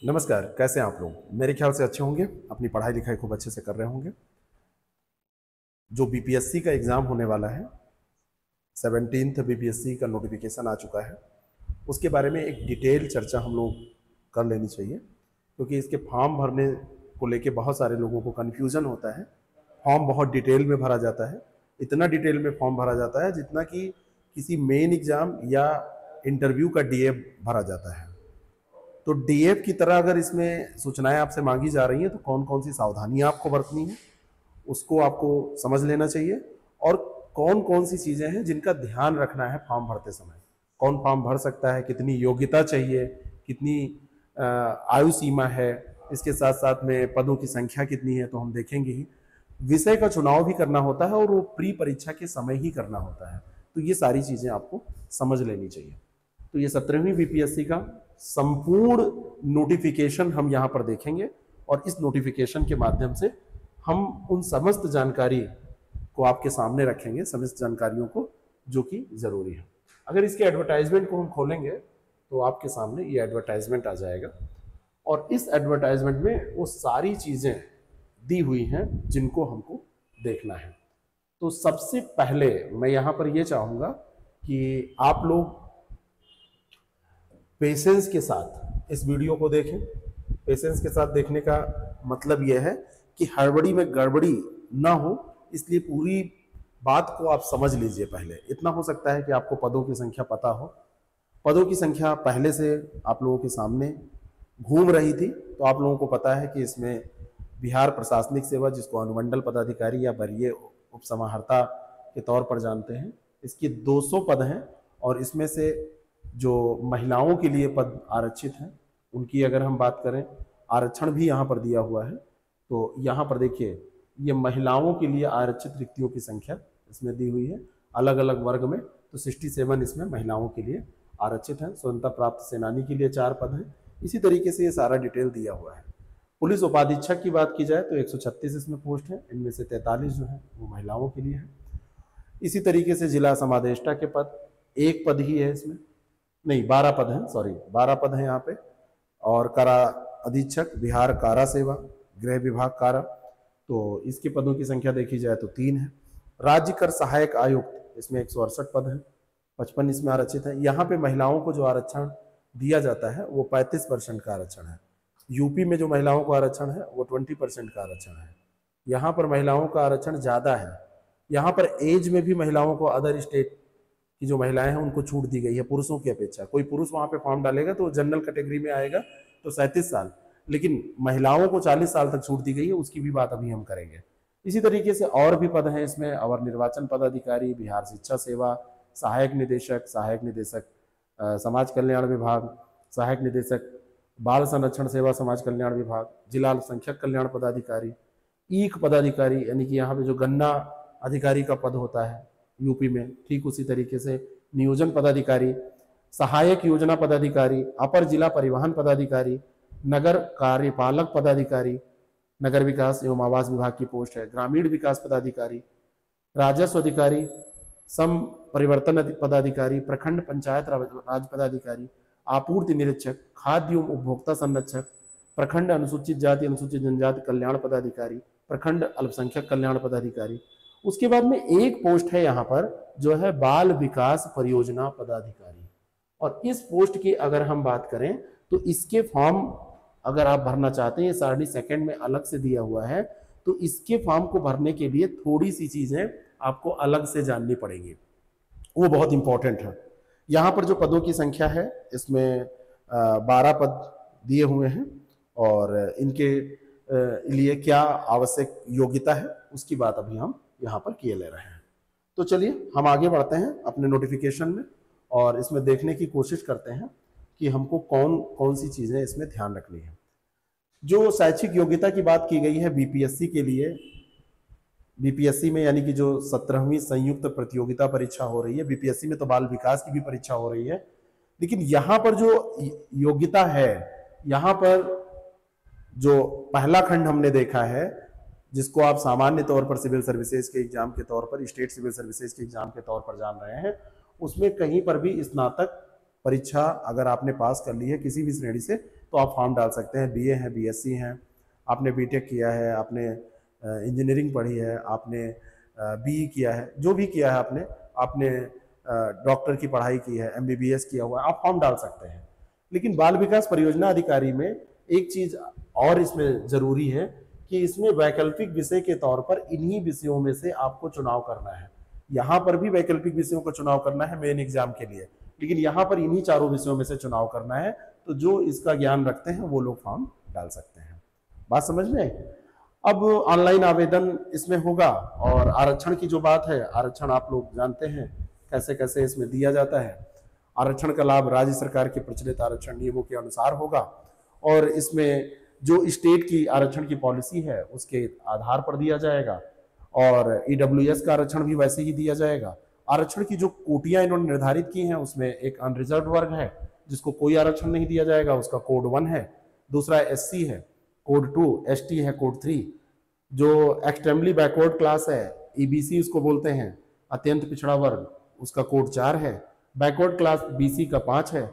नमस्कार, कैसे हैं आप लोग? मेरे ख्याल से अच्छे होंगे, अपनी पढ़ाई लिखाई खूब अच्छे से कर रहे होंगे। जो बीपीएससी का एग्ज़ाम होने वाला है, 17th बीपीएससी का नोटिफिकेशन आ चुका है। उसके बारे में एक डिटेल चर्चा हम लोग कर लेनी चाहिए, क्योंकि इसके फॉर्म भरने को लेके बहुत सारे लोगों को कन्फ्यूज़न होता है। फॉर्म बहुत डिटेल में भरा जाता है, इतना डिटेल में फॉर्म भरा जाता है जितना कि किसी मेन एग्ज़ाम या इंटरव्यू का डीएफ भरा जाता है। तो डीएफ की तरह अगर इसमें सूचनाएं आपसे मांगी जा रही हैं तो कौन कौन सी सावधानियां आपको बरतनी है उसको आपको समझ लेना चाहिए। और कौन कौन सी चीज़ें हैं जिनका ध्यान रखना है फॉर्म भरते समय। कौन फॉर्म भर सकता है, कितनी योग्यता चाहिए, कितनी आयु सीमा है, इसके साथ साथ में पदों की संख्या कितनी है तो हम देखेंगे ही। विषय का चुनाव भी करना होता है और वो प्री परीक्षा के समय ही करना होता है, तो ये सारी चीज़ें आपको समझ लेनी चाहिए। तो ये 17वीं बीपीएससी का संपूर्ण नोटिफिकेशन हम यहाँ पर देखेंगे और इस नोटिफिकेशन के माध्यम से हम उन समस्त जानकारी को आपके सामने रखेंगे, समस्त जानकारियों को जो कि ज़रूरी है। अगर इसके एडवर्टाइजमेंट को हम खोलेंगे तो आपके सामने ये एडवर्टाइजमेंट आ जाएगा और इस एडवर्टाइजमेंट में वो सारी चीज़ें दी हुई हैं जिनको हमको देखना है। तो सबसे पहले मैं यहाँ पर ये चाहूँगा कि आप लोग पेशेंस के साथ इस वीडियो को देखें। पेशेंस के साथ देखने का मतलब यह है कि हड़बड़ी में गड़बड़ी ना हो, इसलिए पूरी बात को आप समझ लीजिए। पहले इतना हो सकता है कि आपको पदों की संख्या पता हो, पदों की संख्या पहले से आप लोगों के सामने घूम रही थी, तो आप लोगों को पता है कि इसमें बिहार प्रशासनिक सेवा, जिसको अनुमंडल पदाधिकारी या वरीय उपसमाहर्ता के तौर पर जानते हैं, इसके 200 पद हैं। और इसमें से जो महिलाओं के लिए पद आरक्षित हैं उनकी अगर हम बात करें, आरक्षण भी यहाँ पर दिया हुआ है। तो यहाँ पर देखिए, ये महिलाओं के लिए आरक्षित रिक्तियों की संख्या इसमें दी हुई है अलग अलग वर्ग में। तो 67 इसमें महिलाओं के लिए आरक्षित हैं। स्वतंत्रता प्राप्त सेनानी के लिए 4 पद हैं। इसी तरीके से ये सारा डिटेल दिया हुआ है। पुलिस उपाधीक्षक की बात की जाए तो 136 इसमें पोस्ट है, इनमें से 43 जो है वो महिलाओं के लिए है। इसी तरीके से जिला समादेष्टा के पद, 1 पद ही है इसमें, नहीं 12 पद हैं, सॉरी 12 पद हैं यहाँ पे। और कारा अधीक्षक बिहार कारा सेवा, गृह विभाग कारा, तो इसके पदों की संख्या देखी जाए तो 3 है। राज्य कर सहायक आयुक्त, इसमें 168 पद हैं, 55 इसमें आरक्षित है। यहाँ पे महिलाओं को जो आरक्षण दिया जाता है वो 35% का आरक्षण है। यूपी में जो महिलाओं को आरक्षण है वो 20% का आरक्षण है। यहाँ पर महिलाओं का आरक्षण ज़्यादा है। यहाँ पर एज में भी महिलाओं को अदर स्टेट की जो महिलाएं हैं उनको छूट दी गई है पुरुषों की अपेक्षा। कोई पुरुष वहाँ पे फॉर्म डालेगा तो जनरल कैटेगरी में आएगा तो 37 साल, लेकिन महिलाओं को 40 साल तक छूट दी गई है, उसकी भी बात अभी हम करेंगे। इसी तरीके से और भी पद हैं इसमें, अवर निर्वाचन पदाधिकारी, बिहार शिक्षा सेवा, सहायक निदेशक समाज कल्याण विभाग, सहायक निदेशक बाल संरक्षण सेवा समाज कल्याण विभाग, जिला अल्पसंख्यक कल्याण पदाधिकारी, ईक पदाधिकारी, यानी कि यहाँ पे जो गन्ना अधिकारी का पद होता है यूपी में, ठीक उसी तरीके से नियोजन पदाधिकारी, सहायक योजना पदाधिकारी, अपर जिला परिवहन पदाधिकारी, नगर कार्यपालक पदाधिकारी, नगर विकास एवं आवास विभाग की पोस्ट है, ग्रामीण विकास पदाधिकारी, राजस्व अधिकारी, सम परिवर्तन पदाधिकारी, प्रखंड पंचायत राज पदाधिकारी, आपूर्ति निरीक्षक, खाद्य एवं उपभोक्ता संरक्षक, प्रखंड अनुसूचित जाति अनुसूचित जनजाति कल्याण पदाधिकारी, प्रखंड अल्पसंख्यक कल्याण पदाधिकारी। उसके बाद में एक पोस्ट है यहाँ पर जो है बाल विकास परियोजना पदाधिकारी। और इस पोस्ट की अगर हम बात करें तो इसके फॉर्म अगर आप भरना चाहते हैं, ये सारणी सेकंड में अलग से दिया हुआ है, तो इसके फॉर्म को भरने के लिए थोड़ी सी चीजें आपको अलग से जाननी पड़ेगी, वो बहुत इंपॉर्टेंट है। यहाँ पर जो पदों की संख्या है इसमें 12 पद दिए हुए हैं और इनके लिए क्या आवश्यक योग्यता है उसकी बात अभी हम यहाँ पर किए ले रहे हैं। तो चलिए हम आगे बढ़ते हैं अपने नोटिफिकेशन में और इसमें देखने की कोशिश करते हैं कि हमको कौन कौन सी चीज़ें इसमें ध्यान रखनी है। जो शैक्षिक योग्यता की बात की गई है बीपीएससी के लिए, बीपीएससी में यानी कि जो 17वीं संयुक्त प्रतियोगिता परीक्षा हो रही है, बीपीएससी में तो बाल विकास की भी परीक्षा हो रही है, लेकिन यहाँ पर जो योग्यता है, यहाँ पर जो पहला खंड हमने देखा है जिसको आप सामान्य तौर पर सिविल सर्विसेज के एग्जाम के तौर पर, स्टेट सिविल सर्विसेज के एग्जाम के तौर पर जान रहे हैं, उसमें कहीं पर भी स्नातक परीक्षा अगर आपने पास कर ली है किसी भी श्रेणी से तो आप फॉर्म डाल सकते हैं। बीए है, बीएससी हैं, आपने बीटेक किया है, आपने इंजीनियरिंग पढ़ी है, आपने बीई किया है, जो भी किया है आपने डॉक्टर की पढ़ाई की है, एमबीबीएस किया हुआ है, आप फॉर्म डाल सकते हैं। लेकिन बाल विकास परियोजना अधिकारी में एक चीज और इसमें जरूरी है कि इसमें वैकल्पिक विषय के तौर पर इन्हीं विषयों में से आपको चुनाव करना है। यहाँ पर भी वैकल्पिक विषयों का चुनाव करना है मेन एग्जाम के लिए, लेकिन यहाँ पर इन्हीं चारों विषयों में से चुनाव करना है। तो जो इसका ज्ञान रखते हैं वो लोग फॉर्म डाल सकते हैं। बात समझ में? अब ऑनलाइन आवेदन इसमें होगा। और आरक्षण की जो बात है, आरक्षण आप लोग जानते हैं कैसे कैसे इसमें दिया जाता है। आरक्षण का लाभ राज्य सरकार के प्रचलित आरक्षण नियमों के अनुसार होगा और इसमें जो स्टेट की आरक्षण की पॉलिसी है उसके आधार पर दिया जाएगा। और ईडब्ल्यूएस का आरक्षण भी वैसे ही दिया जाएगा। आरक्षण की जो कोटियां इन्होंने निर्धारित की हैं उसमें एक अनरिजर्व वर्ग है जिसको कोई आरक्षण नहीं दिया जाएगा, उसका कोड 1 है। दूसरा एससी है, कोड 2, एसटी है, कोड 3। जो एक्सट्रीमली बैकवर्ड क्लास है, ईबीसी उसको बोलते हैं, अत्यंत पिछड़ा वर्ग, उसका कोड 4 है। बैकवर्ड क्लास बीसी का 5 है।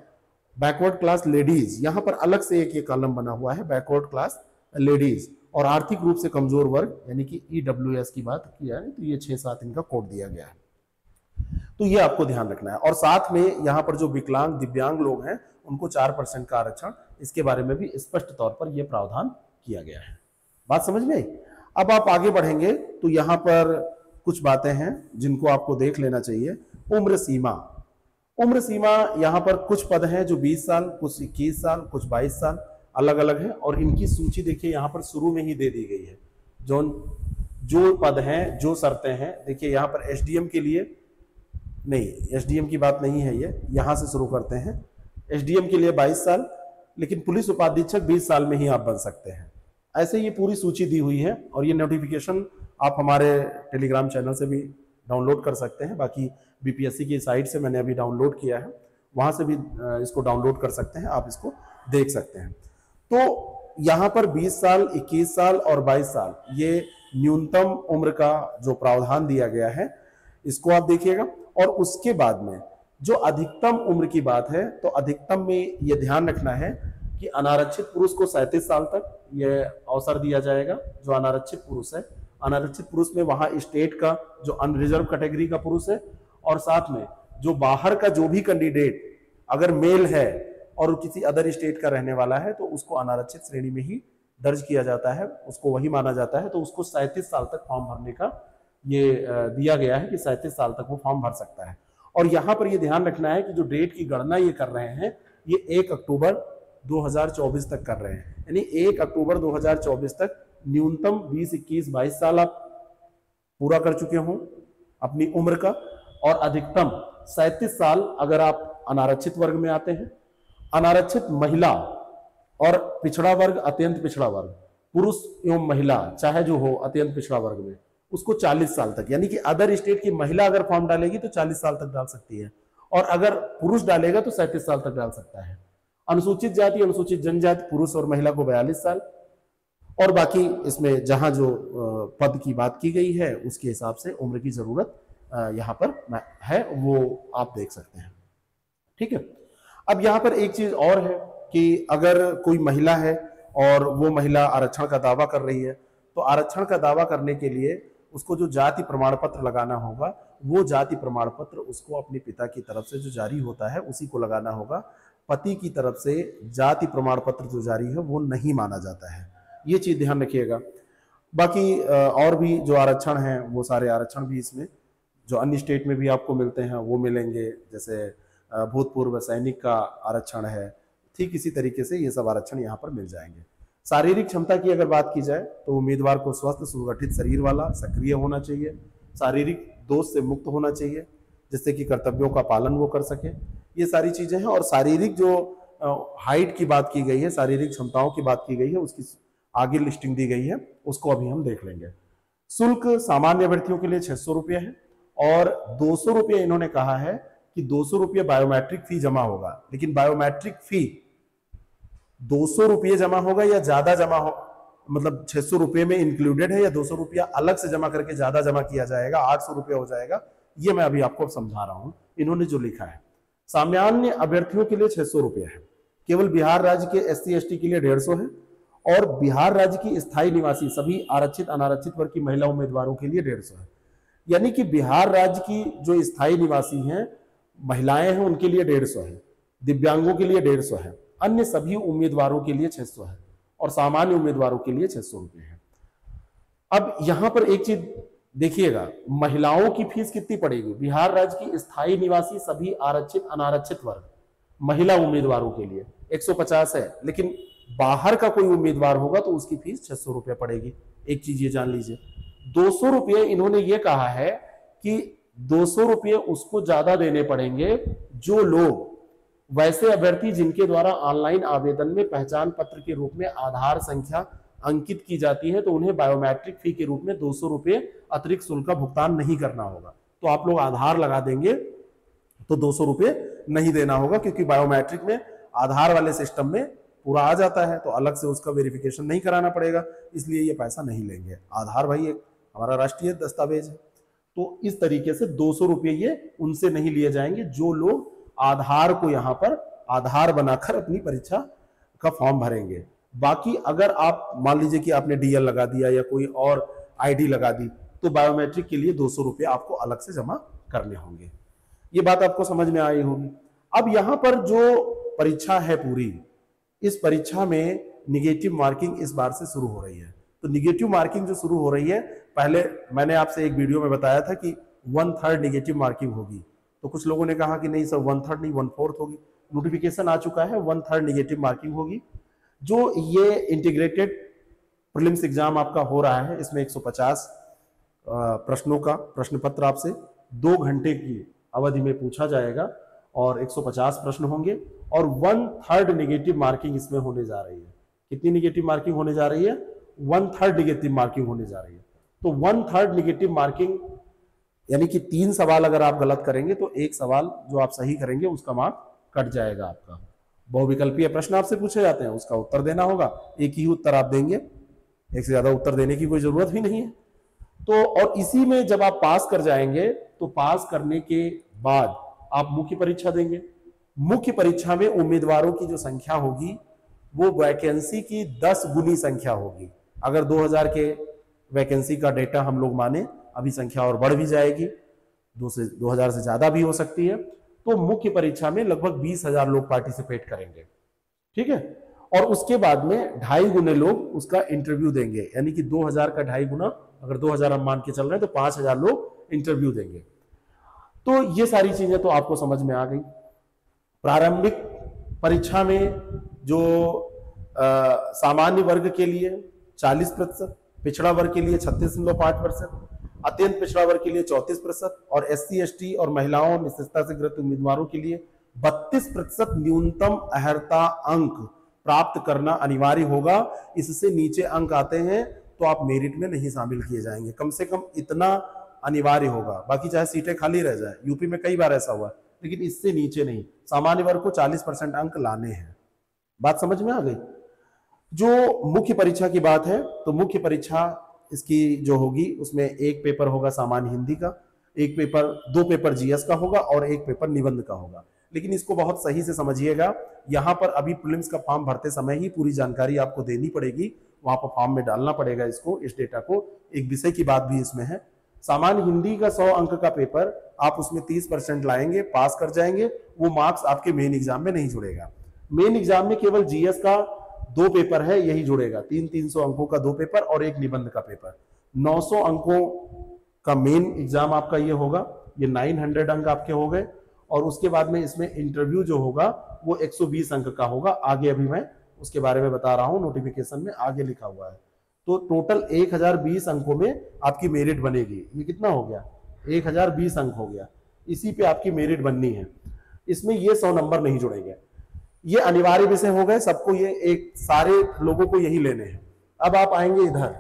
बैकवर्ड क्लास लेडीज, यहाँ पर अलग से एक ये कॉलम बना हुआ है, बैकवर्ड क्लास लेडीज। और आर्थिक रूप से कमजोर वर्ग यानी कि ईडब्ल्यूएस की बात किया है तो ये 6-7 इनका कोड दिया गया है। तो ये आपको ध्यान रखना है। और साथ में यहाँ पर जो विकलांग दिव्यांग लोग हैं उनको 4% का आरक्षण, इसके बारे में भी स्पष्ट तौर पर यह प्रावधान किया गया है। बात समझ में आई? अब आप आगे बढ़ेंगे तो यहाँ पर कुछ बातें हैं जिनको आपको देख लेना चाहिए। उम्र सीमा, उम्र सीमा यहाँ पर कुछ पद हैं जो 20 साल, कुछ 21 साल, कुछ 22 साल, अलग अलग है। और इनकी सूची देखिए यहाँ पर शुरू में ही दे दी गई है। जो पद हैं, जो शर्तें हैं, देखिए यहाँ पर एसडीएम के लिए नहीं, एसडीएम की बात नहीं है ये, यहाँ से शुरू करते हैं। एसडीएम के लिए 22 साल, लेकिन पुलिस उपाधीक्षक 20 साल में ही आप बन सकते हैं। ऐसे ये पूरी सूची दी हुई है और ये नोटिफिकेशन आप हमारे टेलीग्राम चैनल से भी डाउनलोड कर सकते हैं। बाकी बीपीएससी की साइट से मैंने अभी डाउनलोड किया है, वहां से भी इसको डाउनलोड कर सकते हैं, आप इसको देख सकते हैं। तो यहाँ पर 20 साल, 21 साल और 22 साल ये न्यूनतम उम्र का जो प्रावधान दिया गया है इसको आप देखिएगा। और उसके बाद में जो अधिकतम उम्र की बात है तो अधिकतम में यह ध्यान रखना है कि अनारक्षित पुरुष को 37 साल तक यह अवसर दिया जाएगा। जो अनारक्षित पुरुष है, अनारक्षित पुरुष में वहां स्टेट का जो अनरिजर्व कैटेगरी का पुरुष है और साथ में जो बाहर का जो भी कैंडिडेट अगर मेल है और किसी अदर स्टेट का रहने वाला है तो उसको अनारक्षित श्रेणी में ही दर्ज किया जाता है, उसको वही माना जाता है। तो उसको 37 साल तक फॉर्म भरने का ये दिया गया है कि 37 साल तक वो फॉर्म भर सकता है। और यहाँ पर ये ध्यान रखना है कि जो डेट की गणना ये कर रहे हैं ये 1 अक्टूबर 2024 तक कर रहे हैं, यानी 1 अक्टूबर 2024 तक न्यूनतम 20, 21, 22 साल आप पूरा कर चुके हों अपनी उम्र का, और अधिकतम 37 साल अगर आप अनारक्षित वर्ग में आते हैं। अनारक्षित महिला और पिछड़ा वर्ग, अत्यंत पिछड़ा वर्ग, पुरुष एवं महिला चाहे जो हो अत्यंत पिछड़ा वर्ग में, उसको 40 साल तक, यानी कि अदर स्टेट की महिला अगर फॉर्म डालेगी तो 40 साल तक डाल सकती है और अगर पुरुष डालेगा तो 37 साल तक डाल सकता है। अनुसूचित जाति, अनुसूचित जनजाति, पुरुष और महिला को 42 साल। और बाकी इसमें जहां जो पद की बात की गई है उसके हिसाब से उम्र की जरूरत यहाँ पर है, वो आप देख सकते हैं। ठीक है। अब यहाँ पर एक चीज और है कि अगर कोई महिला है और वो महिला आरक्षण का दावा कर रही है तो आरक्षण का दावा करने के लिए उसको जो जाति प्रमाण पत्र लगाना होगा वो जाति प्रमाण पत्र उसको अपने पिता की तरफ से जो जारी होता है उसी को लगाना होगा। पति की तरफ से जाति प्रमाण पत्र जो जारी है वो नहीं माना जाता है, ये चीज ध्यान रखिएगा। बाकी और भी जो आरक्षण हैं वो सारे आरक्षण भी इसमें जो अन्य स्टेट में भी आपको मिलते हैं वो मिलेंगे, जैसे भूतपूर्व सैनिक का आरक्षण है, ठीक इसी तरीके से ये सब आरक्षण यहाँ पर मिल जाएंगे। शारीरिक क्षमता की अगर बात की जाए तो उम्मीदवार को स्वस्थ सुगठित शरीर वाला, सक्रिय होना चाहिए, शारीरिक दोष से मुक्त होना चाहिए जिससे कि कर्तव्यों का पालन वो कर सके, ये सारी चीजें हैं। और शारीरिक जो हाइट की बात की गई है, शारीरिक क्षमताओं की बात की गई है, उसकी आगे लिस्टिंग दी गई है, उसको अभी हम देख लेंगे। शुल्क सामान्य अभ्यर्थियों के लिए 600 रुपये है और 200 रुपये इन्होंने कहा है कि 200 रुपये बायोमेट्रिक फी जमा होगा। लेकिन बायोमेट्रिक फी 200 रुपये जमा होगा या ज्यादा जमा हो, मतलब 600 रुपये में इंक्लूडेड है या 200 रुपया अलग से जमा करके ज्यादा जमा किया जाएगा, 800 रुपये हो जाएगा, ये मैं अभी आपको समझा रहा हूं इन्होंने जो लिखा है। सामान्य अभ्यर्थियों के लिए 600 रुपये है। केवल बिहार राज्य के SC ST के लिए 150 है और बिहार राज्य की स्थायी निवासी सभी आरक्षित अनारक्षित वर्ग की महिला उम्मीदवारों के लिए 150 है। यानी कि बिहार राज्य की जो स्थायी निवासी हैं, महिलाएं हैं, उनके लिए 150 है, दिव्यांगों के लिए 150 है, अन्य सभी उम्मीदवारों के लिए 600 है और सामान्य उम्मीदवारों के लिए 600 रुपये है। अब यहां पर एक चीज देखिएगा, महिलाओं की फीस कितनी पड़ेगी? बिहार राज्य की स्थायी निवासी सभी आरक्षित अनारक्षित वर्ग महिला उम्मीदवारों के लिए 150 है, लेकिन बाहर का कोई उम्मीदवार होगा तो उसकी फीस 600 रुपये पड़ेगी। एक चीज ये जान लीजिए, 200 रुपये इन्होंने ये कहा है कि 200 रुपये उसको ज्यादा देने पड़ेंगे जो लोग, वैसे अभ्यर्थी जिनके द्वारा ऑनलाइन आवेदन में पहचान पत्र के रूप में आधार संख्या अंकित की जाती है, तो उन्हें बायोमेट्रिक फी के रूप में 200 रुपये अतिरिक्त शुल्क का भुगतान नहीं करना होगा। तो आप लोग आधार लगा देंगे तो 200 रुपये नहीं देना होगा, क्योंकि बायोमेट्रिक में आधार वाले सिस्टम में पूरा आ जाता है, तो अलग से उसका वेरिफिकेशन नहीं कराना पड़ेगा, इसलिए ये पैसा नहीं लेंगे। आधार भाई एक हमारा राष्ट्रीय दस्तावेज है, तो इस तरीके से 200 रुपये ये उनसे नहीं लिए जाएंगे जो लोग आधार को यहाँ पर आधार बनाकर अपनी परीक्षा का फॉर्म भरेंगे। बाकी अगर आप मान लीजिए कि आपने DL लगा दिया या कोई और ID लगा दी, तो बायोमेट्रिक के लिए 200 रुपये आपको अलग से जमा करने होंगे। ये बात आपको समझ में आई होगी। अब यहाँ पर जो परीक्षा है पूरी, इस परीक्षा में निगेटिव मार्किंग इस बार से शुरू हो रही है। तो निगेटिव मार्किंग जो शुरू हो रही है, पहले मैंने आपसे एक वीडियो में बताया था कि 1/3 निगेटिव मार्किंग होगी, तो कुछ लोगों ने कहा कि नहीं सर 1/3 नहीं 1/4 होगी। नोटिफिकेशन आ चुका है, 1/3 निगेटिव मार्किंग होगी। जो ये इंटीग्रेटेड प्रीलिम्स एग्जाम आपका हो रहा है, इसमें 150 प्रश्नों का प्रश्न पत्र आपसे 2 घंटे की अवधि में पूछा जाएगा और 150 प्रश्न होंगे और 1/3 निगेटिव मार्किंग इसमें होने जा रही है। कितनी निगेटिव मार्किंग होने जा रही है? 1/3 निगेटिव मार्किंग होने जा रही है। तो 1/3 निगेटिव मार्किंग यानी कि 3 सवाल अगर आप गलत करेंगे तो 1 सवाल जो आप सही करेंगे उसका मार्क कट जाएगा आपका। बहुविकल्पीय प्रश्न आपसे पूछे जाते हैं, उसका उत्तर देना होगा, एक ही उत्तर आप देंगे, एक से ज्यादा उत्तर देने की कोई जरूरत भी नहीं है। तो और इसी में जब आप पास कर जाएंगे तो पास करने के बाद आप मुख्य परीक्षा देंगे। मुख्य परीक्षा में उम्मीदवारों की जो संख्या होगी वो वैकेंसी की 10 गुनी संख्या होगी। अगर 2000 के वैकेंसी का डेटा हम लोग माने, अभी संख्या और बढ़ भी जाएगी, 2000 से ज्यादा भी हो सकती है। तो मुख्य परीक्षा में लगभग 20,000 लोग पार्टिसिपेट करेंगे, ठीक है। और उसके बाद में 2.5 गुने लोग उसका इंटरव्यू देंगे, यानी कि 2000 का 2.5 गुना, अगर 2000 हम मान के चल रहे हैं तो 5000 लोग इंटरव्यू देंगे। तो ये सारी चीजें तो आपको समझ में आ गई। प्रारंभिक परीक्षा में जो सामान्य वर्ग के लिए 40%, पिछड़ा वर्ग के लिए 36.5%, अत्यंत पिछड़ा वर्ग के लिए 34% और SC ST और महिलाओं निःशक्तता से ग्रस्त उम्मीदवारों के लिए 32% न्यूनतम अर्हता अंक प्राप्त करना अनिवार्य होगा। इससे नीचे अंक आते हैं तो आप मेरिट में नहीं शामिल किए जाएंगे। कम से कम इतना अनिवार्य होगा, बाकी चाहे सीटें खाली रह जाए। यूपी में कई बार ऐसा हुआ, लेकिन इससे नीचे नहीं। सामान्य वर्ग को 40% अंक लाने हैं। बात समझ में आ गई। जो मुख्य परीक्षा की बात है, तो मुख्य परीक्षा इसकी जो होगी उसमें एक पेपर होगा सामान्य हिंदी का, एक पेपर 2 पेपर GS का होगा और एक पेपर निबंध का होगा। लेकिन इसको बहुत सही से समझिएगा, यहाँ पर अभी प्रीलिम्स का फॉर्म भरते समय ही पूरी जानकारी आपको देनी पड़ेगी, वहां पर फॉर्म में डालना पड़ेगा इसको, इस डेटा को। एक विषय की बात भी इसमें है। सामान्य हिंदी का 100 अंक का पेपर आप उसमें 30% लाएंगे, पास कर जाएंगे, वो मार्क्स आपके मेन एग्जाम में नहीं जुड़ेगा। मेन एग्जाम में केवल GS का 2 पेपर है, यही जुड़ेगा। 300 अंकों का 2 पेपर और एक निबंध का पेपर। 900 अंकों का मेन एग्जाम आपका ये होगा, ये 900 अंक आपके हो गए। और उसके बाद में इसमें इंटरव्यू जो होगा वो 120 अंक का होगा। आगे अभी मैं उसके बारे में बता रहा हूं, नोटिफिकेशन में आगे लिखा हुआ है। तो टोटल 1020 अंकों में आपकी मेरिट बनेगी। ये कितना हो गया? 1020 अंक हो गया। इसी पे आपकी मेरिट बननी है। इसमें ये 100 नंबर नहीं जुड़ेंगे। ये अनिवार्य विषय हो गए, सबको ये एक सारे लोगों को यही लेने हैं। अब आप आएंगे इधर,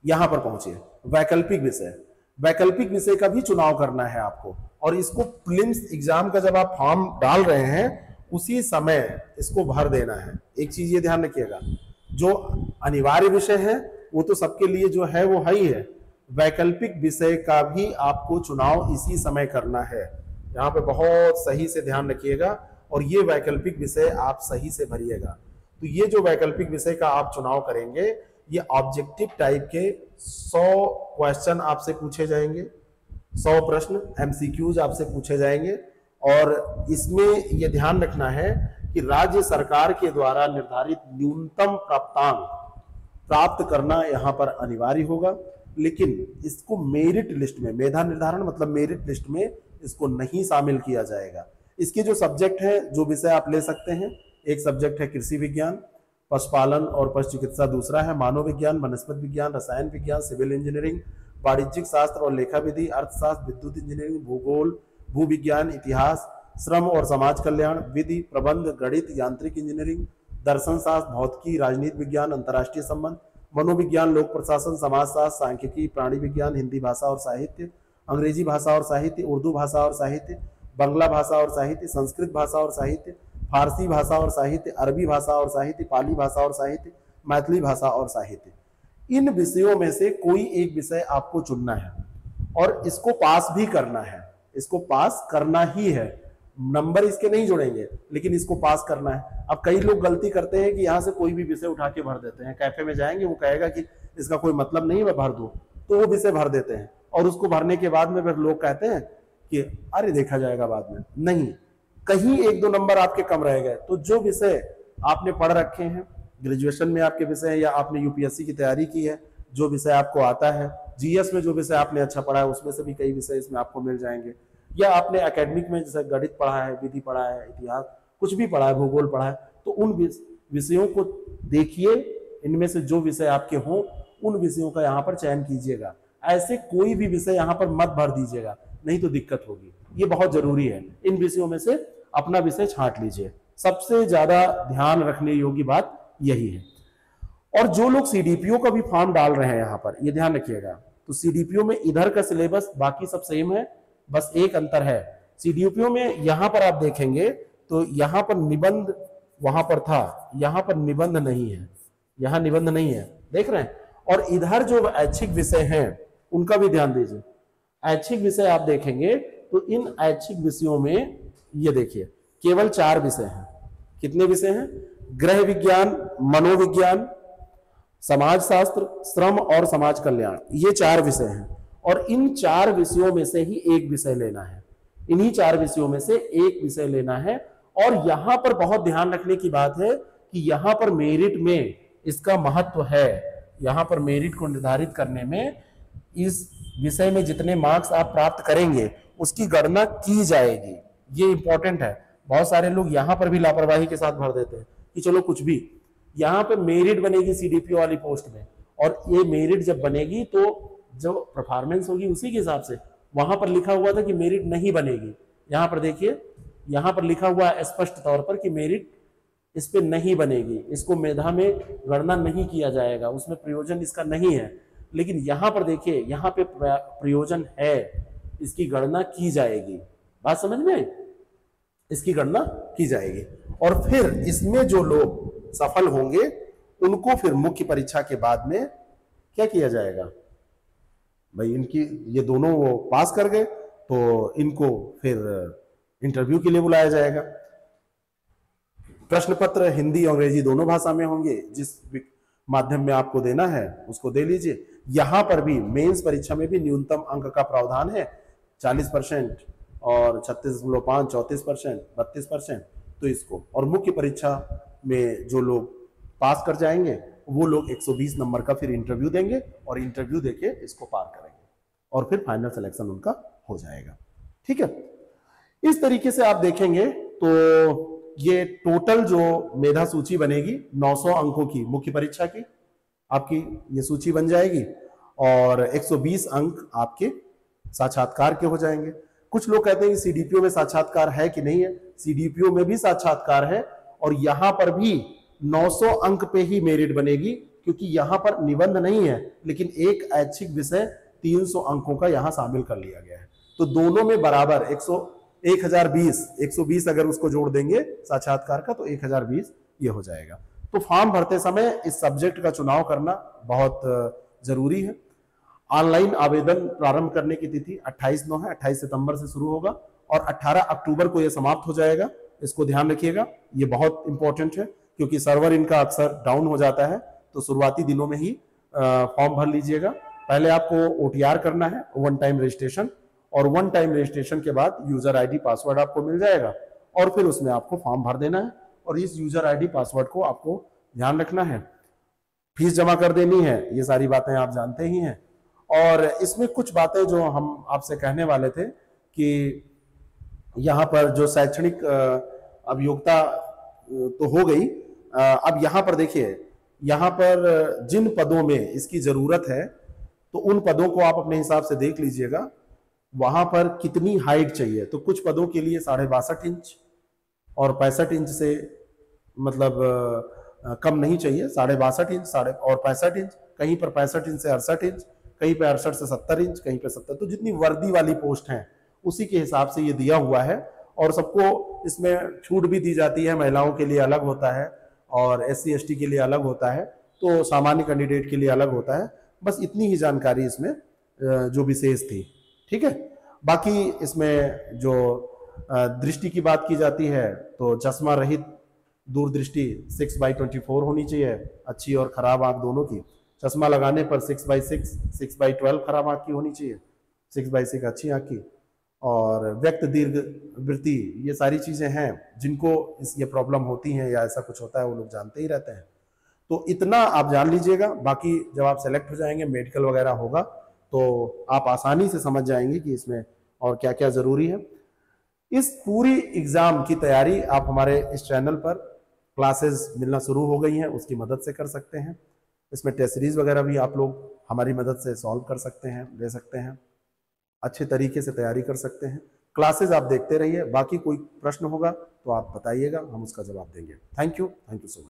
यहां पर पहुंचिए, वैकल्पिक विषय। वैकल्पिक विषय का भी चुनाव करना है आपको, और इसको प्रीलिम्स एग्जाम का जब आप फॉर्म डाल रहे हैं उसी समय इसको भर देना है। एक चीज ये ध्यान रखिएगा, जो अनिवार्य विषय है वो तो सबके लिए जो है वो है ही है। वैकल्पिक विषय का भी आपको चुनाव इसी समय करना है। यहाँ पे बहुत सही से ध्यान रखिएगा और ये वैकल्पिक विषय आप सही से भरिएगा। तो ये जो वैकल्पिक विषय का आप चुनाव करेंगे, ये ऑब्जेक्टिव टाइप के 100 क्वेश्चन आपसे पूछे जाएंगे, 100 प्रश्न एमसीक्यूज आपसे पूछे जाएंगे। और इसमें यह ध्यान रखना है कि राज्य सरकार के द्वारा निर्धारित न्यूनतम प्राप्तांक प्राप्त करना यहाँ पर अनिवार्य होगा, लेकिन इसको मेरिट लिस्ट में, मेधा निर्धारण मतलब मेरिट लिस्ट में इसको नहीं शामिल किया जाएगा। इसके जो सब्जेक्ट है, जो विषय आप ले सकते हैं, एक सब्जेक्ट है कृषि विज्ञान, पशुपालन और पशु चिकित्सा, दूसरा है मानव विज्ञान, वनस्पति विज्ञान, रसायन विज्ञान, सिविल इंजीनियरिंग, वाणिज्यिक शास्त्र और लेखा विधि, अर्थशास्त्र, विद्युत इंजीनियरिंग, भूगोल, भू विज्ञान, इतिहास, श्रम और समाज कल्याण, विधि, प्रबंध, गणित, यांत्रिक इंजीनियरिंग, दर्शन शास्त्र, भौतिकी, राजनीति विज्ञान, अंतर्राष्ट्रीय संबंध, मनोविज्ञान, लोक प्रशासन, समाजशास्त्र, सांख्यिकी, प्राणी विज्ञान, हिंदी भाषा और साहित्य, अंग्रेजी भाषा और साहित्य, उर्दू भाषा और साहित्य, बांग्ला भाषा और साहित्य, संस्कृत भाषा और साहित्य, फारसी भाषा और साहित्य, अरबी भाषा और साहित्य, पाली भाषा और साहित्य, मैथिली भाषा और साहित्य। इन विषयों में से कोई एक विषय आपको चुनना है और इसको पास भी करना है। इसको पास करना ही है, नंबर इसके नहीं जोड़ेंगे, लेकिन इसको पास करना है। अब कई लोग गलती करते हैं कि यहाँ से कोई भी विषय उठा के भर देते हैं। कैफे में जाएंगे, वो कहेगा कि इसका कोई मतलब नहीं, मैं भर दूं, तो वो विषय भर देते हैं और उसको भरने के बाद में फिर लोग कहते हैं कि अरे देखा जाएगा बाद में। नहीं, कहीं 1-2 नंबर आपके कम रह गए तो जो विषय आपने पढ़ रखे हैं, ग्रेजुएशन में आपके विषय है या आपने यूपीएससी की तैयारी की है, जो विषय आपको आता है, जीएस में जो विषय आपने अच्छा पढ़ा है उसमें से भी कई विषय इसमें आपको मिल जाएंगे, या आपने एकेडमिक में जैसे गणित पढ़ा है, विधि पढ़ा है, इतिहास कुछ भी पढ़ा है, भूगोल पढ़ा है, तो उन विषयों को देखिए, इनमें से जो विषय आपके हों उन विषयों का यहाँ पर चयन कीजिएगा। ऐसे कोई भी विषय यहाँ पर मत भर दीजिएगा, नहीं तो दिक्कत होगी। ये बहुत जरूरी है, इन विषयों में से अपना विषय छांट लीजिए। सबसे ज्यादा ध्यान रखने योग्य बात यही है। और जो लोग सीडीपीओ का भी फॉर्म डाल रहे हैं यहाँ पर, ये ध्यान रखिएगा, तो सीडीपीओ में इधर का सिलेबस बाकी सब सेम है, बस एक अंतर है। सीडीपीओ में यहाँ पर आप देखेंगे तो यहाँ पर निबंध वहां पर था, यहाँ पर निबंध नहीं है, यहाँ निबंध नहीं है, देख रहे हैं। और इधर जो ऐच्छिक विषय हैं उनका भी ध्यान दीजिए। ऐच्छिक विषय आप देखेंगे तो इन ऐच्छिक विषयों में ये देखिए केवल 4 विषय हैं। कितने विषय हैं? गृह विज्ञान, मनोविज्ञान, समाजशास्त्र, श्रम और समाज कल्याण, ये 4 विषय हैं। और इन 4 विषयों में से ही एक विषय लेना है, इन्हीं 4 विषयों में से एक विषय लेना है। और यहां पर बहुत ध्यान रखने की बात है कि यहां पर मेरिट में इसका महत्व है। यहां पर मेरिट को निर्धारित करने में इस विषय में जितने मार्क्स आप प्राप्त करेंगे उसकी गणना की जाएगी। ये इंपॉर्टेंट है। बहुत सारे लोग यहां पर भी लापरवाही के साथ भर देते हैं कि चलो कुछ भी, यहां पे मेरिट बनेगी सीडीपीओ वाली पोस्ट में, और ये मेरिट जब बनेगी तो जो परफॉर्मेंस होगी उसी के हिसाब से। वहां पर लिखा हुआ था कि मेरिट नहीं बनेगी, यहां पर देखिए, यहां पर लिखा हुआ है स्पष्ट तौर पर कि मेरिट इस पे नहीं बनेगी, इसको मेधा में गणना नहीं किया जाएगा, उसमें प्रयोजन इसका नहीं है। लेकिन यहां पर देखिए, यहां पे प्रयोजन है, इसकी गणना की जाएगी। बात समझ में? इसकी गणना की जाएगी। और फिर इसमें जो लोग सफल होंगे उनको फिर मुख्य परीक्षा के बाद में क्या किया जाएगा भाई, इनकी ये दोनों वो पास कर गए तो इनको फिर इंटरव्यू के लिए बुलाया जाएगा। प्रश्न पत्र हिंदी और अंग्रेजी दोनों भाषा में होंगे, जिस माध्यम में आपको देना है उसको दे लीजिए। यहां पर भी मेंस परीक्षा में भी न्यूनतम अंक का प्रावधान है, 40% और 36.5 34%, 32%। तो इसको, और मुख्य परीक्षा में जो लोग पास कर जाएंगे वो लोग 120 नंबर का फिर इंटरव्यू देंगे और इंटरव्यू देके इसको पार करेंगे और फिर फाइनल सिलेक्शन उनका हो जाएगा। ठीक है, इस तरीके से आप देखेंगे तो ये टोटल जो मेधा सूची बनेगी 900 अंकों की मुख्य परीक्षा की आपकी ये सूची बन जाएगी, और 120 अंक आपके साक्षात्कार के हो जाएंगे। कुछ लोग कहते हैं कि सीडीपीओ में साक्षात्कार है कि नहीं है। सीडीपीओ में भी साक्षात्कार है, और यहां पर भी 900 अंक पे ही मेरिट बनेगी, क्योंकि यहां पर निबंध नहीं है, लेकिन एक ऐच्छिक विषय 300 अंकों का यहां शामिल कर लिया गया है। तो दोनों में बराबर 120 अगर उसको जोड़ देंगे साक्षात्कार का तो 1020 ये हो जाएगा। तो फॉर्म भरते समय इस सब्जेक्ट का चुनाव करना बहुत जरूरी है। ऑनलाइन आवेदन प्रारंभ करने की तिथि 28/9 है, 28 सितंबर से शुरू होगा और 18 अक्टूबर को ये समाप्त हो जाएगा। इसको ध्यान रखिएगा, ये बहुत इंपॉर्टेंट है क्योंकि सर्वर इनका अक्सर डाउन हो जाता है। तो शुरुआती दिनों में ही फॉर्म भर लीजिएगा। पहले आपको OTR करना है, वन टाइम रजिस्ट्रेशन, और वन टाइम रजिस्ट्रेशन के बाद यूजर ID पासवर्ड आपको मिल जाएगा और फिर उसमें आपको फॉर्म भर देना है और इस यूजर ID पासवर्ड को आपको ध्यान रखना है। फीस जमा कर देनी है, ये सारी बातें आप जानते ही हैं। और इसमें कुछ बातें जो हम आपसे कहने वाले थे कि यहाँ पर जो शैक्षणिक अभियोग्यता तो हो गई, अब यहाँ पर देखिए, यहाँ पर जिन पदों में इसकी जरूरत है तो उन पदों को आप अपने हिसाब से देख लीजिएगा, वहां पर कितनी हाइट चाहिए। तो कुछ पदों के लिए 62.5 इंच और 65 इंच से मतलब कम नहीं चाहिए, 62.5 इंच और 65 इंच, कहीं पर 65 इंच से 68 इंच, कहीं पे 68 से 70 इंच, कहीं पे 70। तो जितनी वर्दी वाली पोस्ट हैं उसी के हिसाब से ये दिया हुआ है और सबको इसमें छूट भी दी जाती है। महिलाओं के लिए अलग होता है और SC ST के लिए अलग होता है, तो सामान्य कैंडिडेट के लिए अलग होता है। बस इतनी ही जानकारी इसमें जो विशेष थी, ठीक है। बाकी इसमें जो दृष्टि की बात की जाती है तो चश्मा रहित दूरदृष्टि 6/24 होनी चाहिए, अच्छी और खराब आंख दोनों की। चश्मा लगाने पर 6/6, 6/12 खराब आंख की होनी चाहिए, 6/6 अच्छी आंख की। और व्यक्त दीर्घ वृत्ति, ये सारी चीजें हैं जिनको ये प्रॉब्लम होती हैं या ऐसा कुछ होता है वो लोग जानते ही रहते हैं। तो इतना आप जान लीजिएगा। बाकी जब आप सेलेक्ट हो जाएंगे, मेडिकल वगैरह होगा, तो आप आसानी से समझ जाएंगे कि इसमें और क्या क्या जरूरी है। इस पूरी एग्जाम की तैयारी आप हमारे इस चैनल पर क्लासेस मिलना शुरू हो गई हैं, उसकी मदद से कर सकते हैं। इसमें टेस्ट सीरीज वगैरह भी आप लोग हमारी मदद से सॉल्व कर सकते हैं, ले सकते हैं, अच्छे तरीके से तैयारी कर सकते हैं। क्लासेस आप देखते रहिए। बाकी कोई प्रश्न होगा तो आप बताइएगा, हम उसका जवाब देंगे। Thank you so much.